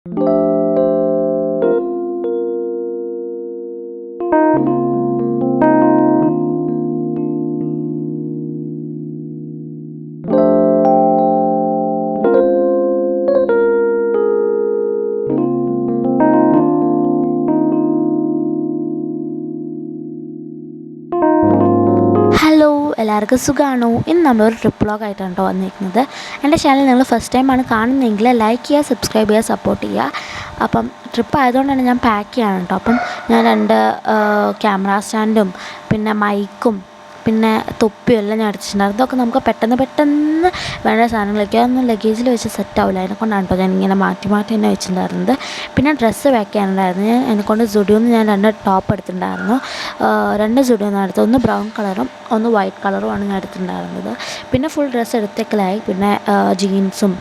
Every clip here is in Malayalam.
ഹലോ, എല്ലാവർക്കും സുഖമാണോ? ഇന്ന് നമ്മളൊരു ട്രിപ്പ് വ്ളോഗായിട്ടാണ് കേട്ടോ വന്നിരിക്കുന്നത്. എൻ്റെ ചാനൽ നിങ്ങൾ ഫസ്റ്റ് ടൈമാണ് കാണുന്നതെങ്കിൽ ലൈക്ക് ചെയ്യുക, സബ്സ്ക്രൈബ് ചെയ്യുക, സപ്പോർട്ട് ചെയ്യുക. അപ്പം ട്രിപ്പ് ആയതുകൊണ്ടാണ് ഞാൻ പാക്ക് ചെയ്യാണ് കേട്ടോ. അപ്പം ഞാൻ 2 ക്യാമറ സ്റ്റാൻഡും പിന്നെ മൈക്കും പിന്നെ തൊപ്പിയും എല്ലാം ഞാൻ അടിച്ചിട്ടുണ്ടായിരുന്നു. അതൊക്കെ നമുക്ക് പെട്ടെന്ന് വേണ്ട സാധനങ്ങളൊക്കെ അതൊന്നും ലഗേജിൽ വെച്ച് സെറ്റാവില്ല. അതിനെക്കൊണ്ടാണ് കേട്ടോ ഞാനിങ്ങനെ മാറ്റി തന്നെ വെച്ചിട്ടുണ്ടായിരുന്നത്. പിന്നെ ഡ്രസ്സ് പാക്ക് ചെയ്യാനുണ്ടായിരുന്നു. എന്നെക്കൊണ്ട് സുഡിയോന്ന് ഞാൻ 2 ടോപ്പ് എടുത്തിട്ടുണ്ടായിരുന്നു. 2 സുഡിയോന്നാണ് എടുത്തത്. ഒന്ന് ബ്രൗൺ കളറും ഒന്ന് വൈറ്റ് കളറുമാണ് ഞാൻ എടുത്തിട്ടുണ്ടായിരുന്നത്. പിന്നെ ഫുൾ ഡ്രസ്സ് എടുത്തേക്കലായി. പിന്നെ ജീൻസും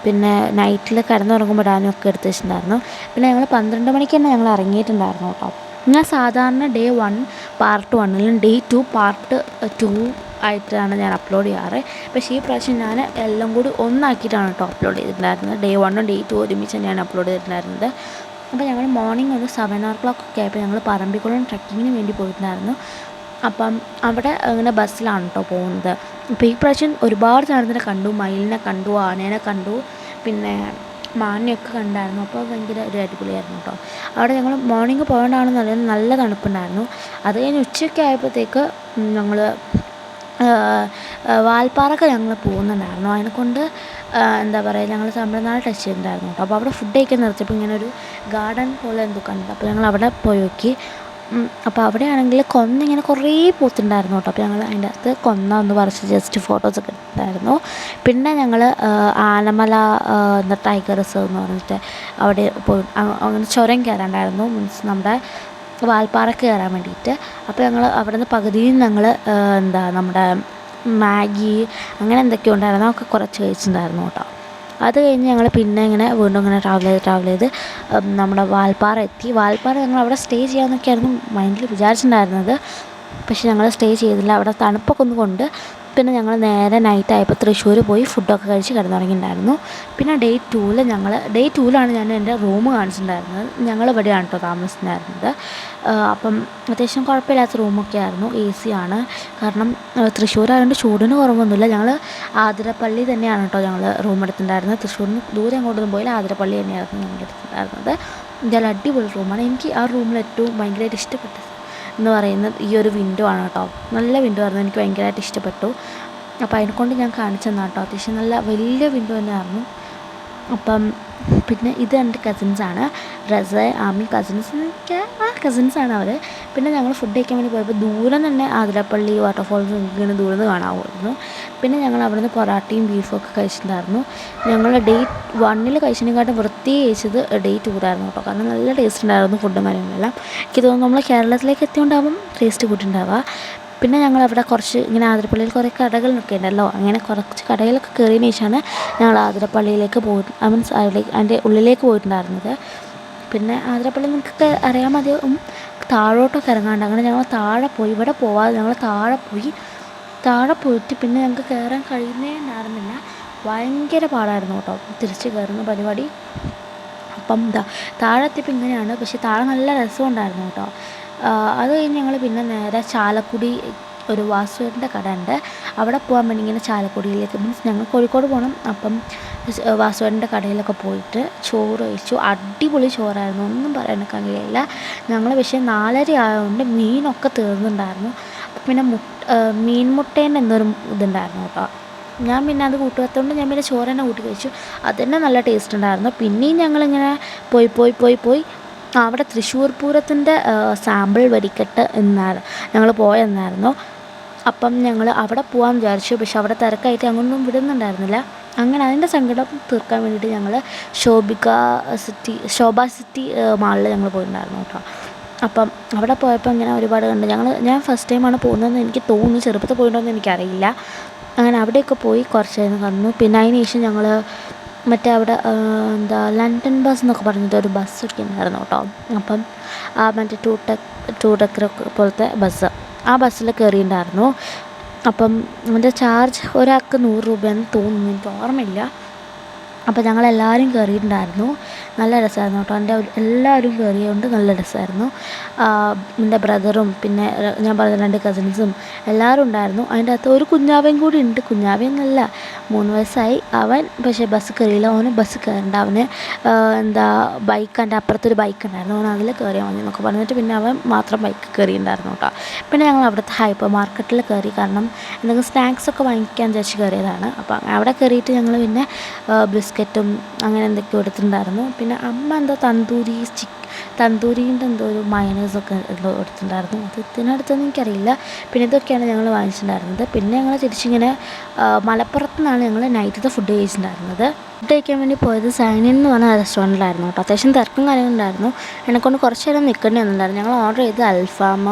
പിന്നെ നൈറ്റിൽ കിടന്നുറങ്ങുമ്പോൾ ഇടാനും ഒക്കെ എടുത്ത് വെച്ചിട്ടുണ്ടായിരുന്നു. പിന്നെ ഞങ്ങൾ 12 മണിക്ക് തന്നെ ഞങ്ങൾ ഇറങ്ങിയിട്ടുണ്ടായിരുന്നു കേട്ടോ. ഞാൻ സാധാരണ ഡേ 1 പാർട്ട് 1ലും ഡേ 2 പാർട്ട് 2 ആയിട്ടാണ് ഞാൻ അപ്ലോഡ് ചെയ്യാറ്. പക്ഷേ ഈ പ്രാവശ്യം ഞാൻ എല്ലാം കൂടി ഒന്നാക്കിയിട്ടാണ് കേട്ടോ അപ്ലോഡ് ചെയ്തിട്ടുണ്ടായിരുന്നത്. ഡേ 1ഉം ഡേ 2 ഒരുമിച്ച് തന്നെയാണ് അപ്ലോഡ് ചെയ്തിട്ടുണ്ടായിരുന്നത്. അപ്പോൾ ഞങ്ങൾ മോർണിംഗ് ഒരു 7 o'clock ഒക്കെ ആയപ്പോൾ ഞങ്ങൾ പറമ്പിക്കുളം ട്രക്കിങ്ങിന് വേണ്ടി പോയിട്ടുണ്ടായിരുന്നു. അപ്പം അവിടെ ഇങ്ങനെ ബസ്സിലാണ് കേട്ടോ പോകുന്നത്. അപ്പോൾ ഈ പ്രാവശ്യം ഒരുപാട് സാധനത്തിനെ കണ്ടു. മയിലിനെ കണ്ടു, ആനേനെ കണ്ടു, പിന്നെ മാനിനെയൊക്കെ കണ്ടായിരുന്നു. അപ്പോൾ ഭയങ്കര ഒരു അടിപൊളിയായിരുന്നു കേട്ടോ. അവിടെ ഞങ്ങൾ മോർണിംഗ് പോകേണ്ടതാണ്. നല്ല തണുപ്പുണ്ടായിരുന്നു. അത് കഴിഞ്ഞ് ഉച്ചയൊക്കെ ആയപ്പോഴത്തേക്ക് ഞങ്ങൾ വാൽപ്പാറക്ക് ഞങ്ങൾ പോകുന്നുണ്ടായിരുന്നു. അതിനെക്കൊണ്ട് എന്താ പറയുക, ഞങ്ങൾ തമിഴ്നാട് ടച്ച് ചെയ്തിട്ടുണ്ടായിരുന്നു കേട്ടോ. അപ്പോൾ അവിടെ ഫുഡ് കഴിക്കാൻ നിർത്തിയപ്പോൾ ഇങ്ങനെ ഒരു ഗാർഡൻ പോലെ എന്തോ കണ്ടു. അപ്പോൾ ഞങ്ങൾ അവിടെ പോയി നോക്കി. അപ്പോൾ അവിടെയാണെങ്കിൽ കൊന്നിങ്ങനെ കുറേ പൂത്തുണ്ടായിരുന്നു കേട്ടോ. അപ്പോൾ ഞങ്ങൾ അതിൻ്റെ അകത്ത് കൊന്ന ഒന്ന് പറിച്ച് ജസ്റ്റ് ഫോട്ടോസൊക്കെ എടുത്തായിരുന്നു. പിന്നെ ഞങ്ങൾ ആനമല ടൈഗർ റിസർവ് എന്ന് പറഞ്ഞിട്ട് അവിടെ പോയി അങ്ങനെ ചുരം കയറാണ്ടായിരുന്നു. മീൻസ് നമ്മുടെ വാൽപ്പാറയ്ക്ക് കയറാൻ വേണ്ടിയിട്ട്. അപ്പോൾ ഞങ്ങൾ അവിടെ നിന്ന് പകുതിയിൽ ഞങ്ങൾ നമ്മുടെ മാഗി അങ്ങനെ എന്തൊക്കെയോ ഉണ്ടായിരുന്നു, അതൊക്കെ കുറച്ച് കഴിച്ചിട്ടുണ്ടായിരുന്നു കേട്ടോ. അത് കഴിഞ്ഞ് ഞങ്ങൾ പിന്നെ വീണ്ടും ഇങ്ങനെ ട്രാവൽ ചെയ്ത് നമ്മുടെ വാൽപ്പാറ എത്തി. വാൽപ്പാറ ഞങ്ങൾ അവിടെ സ്റ്റേ ചെയ്യാമെന്നൊക്കെയായിരുന്നു മൈൻഡിൽ വിചാരിച്ചിട്ടുണ്ടായിരുന്നത്. പക്ഷേ ഞങ്ങൾ സ്റ്റേ ചെയ്തില്ല. അവിടെ തണുപ്പൊക്കെ ഒന്ന് കൊണ്ട് പിന്നെ ഞങ്ങൾ നേരെ നൈറ്റ് ആയപ്പോൾ തൃശ്ശൂർ പോയി ഫുഡൊക്കെ കഴിച്ച് കിടന്നുറങ്ങിയിട്ടുണ്ടായിരുന്നു. പിന്നെ ഡേ 2ലാണ് ഞാൻ എൻ്റെ റൂം കാണിച്ചിട്ടുണ്ടായിരുന്നത്. ഞങ്ങൾ ഇവിടെയാണ് കേട്ടോ താമസിച്ചിട്ടുണ്ടായിരുന്നത്. അപ്പം അത്യാവശ്യം കുഴപ്പമില്ലാത്ത റൂമൊക്കെ ആയിരുന്നു. AC ആണ്. കാരണം തൃശ്ശൂരായതുകൊണ്ട് ചൂടിന് കുറവൊന്നുമില്ല. ഞങ്ങൾ ആതിരപ്പള്ളി തന്നെയാണ് കേട്ടോ ഞങ്ങൾ റൂം എടുത്തിട്ടുണ്ടായിരുന്നത്. തൃശ്ശൂരിന് ദൂരെ അങ്ങോട്ടൊന്നും പോയില്ല, ആതിരപ്പള്ളി തന്നെയായിരുന്നു ഞങ്ങൾ എടുത്തിട്ടുണ്ടായിരുന്നത്. എന്തായാലും അടിപൊളി റൂമാണ്. എനിക്ക് ആ റൂമിൽ ഏറ്റവും ഭയങ്കരമായിട്ട് ഇഷ്ടപ്പെട്ടത് എന്ന് പറയുന്നത് ഈ ഒരു വിൻഡോ ആണ് കേട്ടോ. നല്ല വിൻഡോ ആയിരുന്നു, എനിക്ക് ഭയങ്കരമായിട്ട് ഇഷ്ടപ്പെട്ടു. അപ്പോൾ അതിനെക്കൊണ്ട് ഞാൻ കാണിച്ചു തന്നാ കേട്ടോ. അത്യാവശ്യം നല്ല വലിയ വിൻഡോ തന്നെയായിരുന്നു. അപ്പം പിന്നെ ഇത് എൻ്റെ കസിൻസാണ്, റസ, ആമി. കസിൻസാണ് അവർ. പിന്നെ ഞങ്ങൾ ഫുഡ് കഴിക്കാൻ വേണ്ടി പോയപ്പോൾ ദൂരം തന്നെ ആതിരപ്പള്ളി വാട്ടർഫോൾസ് ഇങ്ങനെ ദൂരം നിന്ന് കാണാമായിരുന്നു. പിന്നെ ഞങ്ങൾ അവിടെ നിന്ന് പൊറാട്ടയും ബീഫും ഒക്കെ കഴിച്ചിട്ടുണ്ടായിരുന്നു. ഞങ്ങൾ ഡേ 1 കഴിച്ചതിനെക്കാട്ടും വൃത്തി കഴിച്ചത് ഡേ 2 കേട്ടോ. കാരണം നല്ല ടേസ്റ്റ് ഉണ്ടായിരുന്നു ഫുഡും കാര്യങ്ങളെല്ലാം. എനിക്ക് തോന്നുന്നു നമ്മൾ കേരളത്തിലേക്ക് എത്തിയോണ്ടാവും ടേസ്റ്റ് കൂട്ടിയിട്ടുണ്ടാവുക. പിന്നെ ഞങ്ങൾ അവിടെ കുറച്ച് ഇങ്ങനെ ആതിരപ്പള്ളിയിൽ കുറേ കടകളൊക്കെ ഉണ്ടല്ലോ, അങ്ങനെ കുറച്ച് കടയിലൊക്കെ കയറിയതിന് ശേഷമാണ് ഞങ്ങൾ ആതിരപ്പള്ളിയിലേക്ക് മീൻസ് അതിൻ്റെ ഉള്ളിലേക്ക് പോയിട്ടുണ്ടായിരുന്നത്. പിന്നെ ആതിരപ്പള്ളി നിങ്ങൾക്കൊക്കെ അറിയാൻ മതിയാവും, താഴോട്ടൊക്കെ ഇറങ്ങാണ്ട്. അങ്ങനെ ഞങ്ങൾ താഴെ പോയി. ഇവിടെ പോവാതെ ഞങ്ങൾ താഴെ പോയിട്ട് പിന്നെ ഞങ്ങൾക്ക് കയറാൻ കഴിയുന്നേ ഉണ്ടായിരുന്നില്ല. ഭയങ്കര പാടായിരുന്നു കേട്ടോ തിരിച്ച് കയറുന്ന പരിപാടി. അപ്പം താഴെ എത്തിയപ്പോൾ ഇങ്ങനെയാണ്. പക്ഷേ താഴെ നല്ല രസമുണ്ടായിരുന്നു കേട്ടോ. അത് കഴിഞ്ഞ് ഞങ്ങൾ പിന്നെ നേരെ ചാലക്കുടി ഒരു വാസുവേട്ടൻ്റെ കട ഉണ്ട്, അവിടെ പോകാൻ വേണ്ടി ഇങ്ങനെ ചാലക്കുടിയിലേക്ക്, മീൻസ് ഞങ്ങൾ കോഴിക്കോട് പോകണം. അപ്പം വാസുവേട്ടൻ്റെ കടയിലൊക്കെ പോയിട്ട് ചോറ് കഴിച്ചു. അടിപൊളി ചോറായിരുന്നു, ഒന്നും പറയാൻ കഴിയില്ല. ഞങ്ങൾ പക്ഷേ 4:30 ആയതുകൊണ്ട് മീനൊക്കെ തീർന്നിട്ടുണ്ടായിരുന്നു. അപ്പം പിന്നെ മീൻ മുട്ടേൻ്റെ എന്നൊരു ഇതുണ്ടായിരുന്നു കേട്ടോ. ഞാൻ പിന്നെ അത് കൂട്ടാത്തതുകൊണ്ട് ഞാൻ പിന്നെ ചോറ് തന്നെ കൂട്ടി കഴിച്ചു. അത് തന്നെ നല്ല ടേസ്റ്റ് ഉണ്ടായിരുന്നു. പിന്നെയും ഞങ്ങളിങ്ങനെ പോയി അവിടെ തൃശ്ശൂർ പൂരത്തിൻ്റെ സാമ്പിൾ വെടിക്കെട്ട് ഞങ്ങൾ പോയെന്നായിരുന്നു. അപ്പം ഞങ്ങൾ അവിടെ പോകാൻ വിചാരിച്ചു. പക്ഷെ അവിടെ തിരക്കായിട്ട് അങ്ങോട്ടൊന്നും വിടുന്നുണ്ടായിരുന്നില്ല. അങ്ങനെ അതിൻ്റെ സങ്കടം തീർക്കാൻ വേണ്ടിയിട്ട് ഞങ്ങൾ ശോഭ സിറ്റി മാളിൽ ഞങ്ങൾ പോയിട്ടുണ്ടായിരുന്നു കേട്ടോ. അപ്പം അവിടെ പോയപ്പോൾ ഇങ്ങനെ ഒരുപാട് കണ്ട്. ഞാൻ ഫസ്റ്റ് ടൈമാണ് പോകുന്നതെന്ന് എനിക്ക് തോന്നുന്നു, ചെറുപ്പത്തിൽ പോയിട്ടുണ്ടോയെന്ന് എനിക്കറിയില്ല. അങ്ങനെ അവിടെയൊക്കെ പോയി കുറച്ച് നേരം കണ്ടു. പിന്നെ അതിന് ശേഷം ഞങ്ങൾ മറ്റേ അവിടെ ലണ്ടൻ ബസ് എന്നൊക്കെ പറഞ്ഞിട്ട് ഒരു ബസ്സൊക്കെ ഉണ്ടായിരുന്നു കേട്ടോ. അപ്പം മറ്റേ ടൂ ഡെക്കർ പോലത്തെ ബസ്, ആ ബസ്സിൽ കയറിയിട്ടുണ്ടായിരുന്നു. അപ്പം അതിൻ്റെ ചാർജ് ഒരാൾക്ക് 100 രൂപയാണെന്ന് തോന്നുന്നു, എനിക്ക് ഓർമ്മയില്ല. അപ്പോൾ ഞങ്ങളെല്ലാവരും കയറിയിട്ടുണ്ടായിരുന്നു. നല്ല രസമായിരുന്നു കേട്ടോ. എൻ്റെ എല്ലാവരും കയറിയതുകൊണ്ട് നല്ല രസമായിരുന്നു. എൻ്റെ ബ്രദറും പിന്നെ ഞാൻ പറഞ്ഞ 2 കസിൻസും എല്ലാവരും ഉണ്ടായിരുന്നു. അതിൻ്റെ അകത്ത് ഒരു കുഞ്ഞാവയും കൂടി ഉണ്ട്. കുഞ്ഞാവയെന്നല്ല, 3 വയസ്സായി. അവൻ പക്ഷേ ബസ് കയറിയില്ല. അവന് ബസ് കയറണ്ട, അവന് ബൈക്ക്, എൻ്റെ അപ്പുറത്തൊരു ബൈക്ക് ഉണ്ടായിരുന്നു, അവൻ അതിൽ കയറിയാൽ മതി എന്നൊക്കെ പറഞ്ഞിട്ട് പിന്നെ അവൻ മാത്രം ബൈക്ക് കയറിയിട്ടുണ്ടായിരുന്നു കേട്ടോ. പിന്നെ ഞങ്ങൾ അവിടുത്തെ ഹൈപ്പർ മാർക്കറ്റിൽ കയറി. കാരണം എന്തെങ്കിലും സ്നാക്സൊക്കെ വാങ്ങിക്കാൻ വിചാരിച്ച് കയറിയതാണ്. അപ്പം അവിടെ കയറിയിട്ട് ഞങ്ങൾ പിന്നെ ബിസ്ക്കറ്റും അങ്ങനെ എന്തൊക്കെയോ എടുത്തിട്ടുണ്ടായിരുന്നു. പിന്നെ അമ്മ എന്തോ തന്തൂരീൻ്റെ എന്തോ ഒരു മയണൈസൊക്കെ എന്തോ എടുത്തിട്ടുണ്ടായിരുന്നു. അത് ഇതിനടുത്തൊന്നും എനിക്കറിയില്ല. പിന്നെ ഇതൊക്കെയാണ് ഞങ്ങൾ വാങ്ങിച്ചിട്ടുണ്ടായിരുന്നത്. പിന്നെ ഞങ്ങൾ തിരിച്ചിങ്ങനെ മലപ്പുറത്ത് നിന്നാണ് ഞങ്ങൾ നൈറ്റത്തെ ഫുഡ് കഴിച്ചിട്ടുണ്ടായിരുന്നത്. ഫുഡ് കഴിക്കാൻ വേണ്ടി പോയത് സൈനിൻ എന്ന് പറഞ്ഞ റെസ്റ്റോറൻറ്റിലായിരുന്നു കേട്ടോ. അത്യാവശ്യം തിരക്കും കാര്യങ്ങളുണ്ടായിരുന്നു. എന്നെക്കൊണ്ട് കുറച്ച് നേരം നിൽക്കേണ്ടി വന്നിട്ടുണ്ടായിരുന്നു. ഞങ്ങൾ ഓർഡർ ചെയ്ത് അൽഫാം,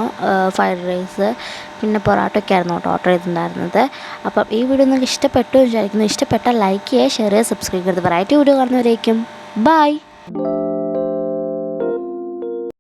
ഫ്രൈഡ് റൈസ് പിന്നെ പൊറോട്ടയൊക്കെ ആയിരുന്നു കേട്ടോ ഓർഡർ ചെയ്തിട്ടുണ്ടായിരുന്നത്. അപ്പം ഈ വീഡിയോ നിങ്ങൾക്ക് ഇഷ്ടപ്പെട്ടു വിചാരിക്കുന്നു. ഇഷ്ടപ്പെട്ടാൽ ലൈക്ക് ചെയ്യുക, ഷെയർ ചെയ്യുക, സബ്സ്ക്രൈബ് ചെയ്ത് വെറൈറ്റി വീഡിയോ കാണുന്നവരേക്കും ബൈ.